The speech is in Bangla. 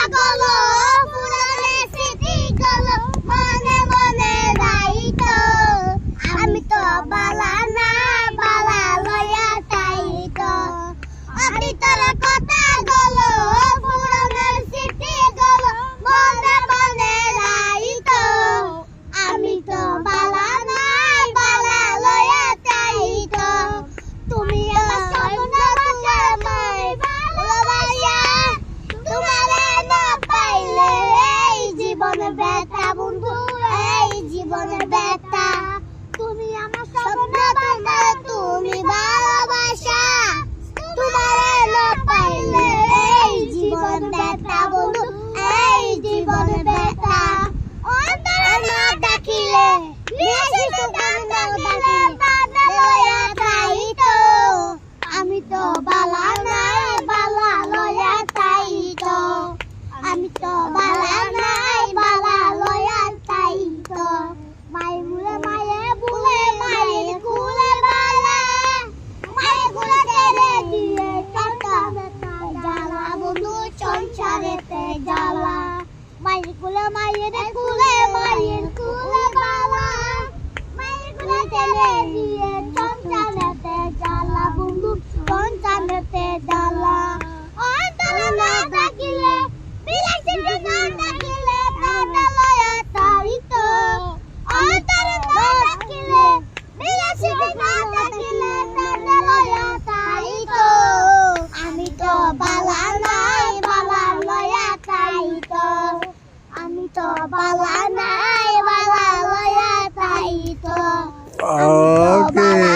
কথাগুলো পুরানো স্মৃতিগুলো মনে মনে রাইতো আমি তো বালা না বালা লইয়া তাইতো অতীতের কথাগুলো পুরানো স্মৃতিগুলো মনে মনে রাইতো আমি তো বালা না বালা লইয়া তাইতো তুমি আমার স্বপ্ন আমায় ভালোবাসা তোমারে না পাইলে এই জীবনে ব্যথা বন্ধু এই জীবনে ব্যথা তুমি আমার স্বপ্ন তুমি ভালোবাসা তোমারে না পাইলে এই জীবন ব্যথা বন্ধু এই জীবন ব্যথা অন্তরে না দেখিলে বেশি সুখান দেখিলে তাতে লয়া তাইতো আমি তো বালা নাই বালা লয়া তাইতো আমি তো বালা নাই বালা লয়া তাইতো মাই মুলে মায়ে বুলে মায়ের কুলে বালা মায়ে গুলে তেরে দিয়ে টাকা জ্বালা বন্ধু সংসারেতে জ্বালা মায়ের কুলে মায়ের কুলে বালা মায়ের কুলে তেরে দিয়ে সংসারেতে জ্বালা বন্ধু সংসারেতে জ্বালা অন্তরে না থাকিলে বিলাসী না থাকিলে তাতে লয়া তাইতো অন্তরে না থাকিলে বিলাসী না থাকিলে তাতে লয়া তাইতো আমি তো বালা নাই বালা লয়া তাইতো আমি তো বালা নাই বালা লয়া তাইতো ওকে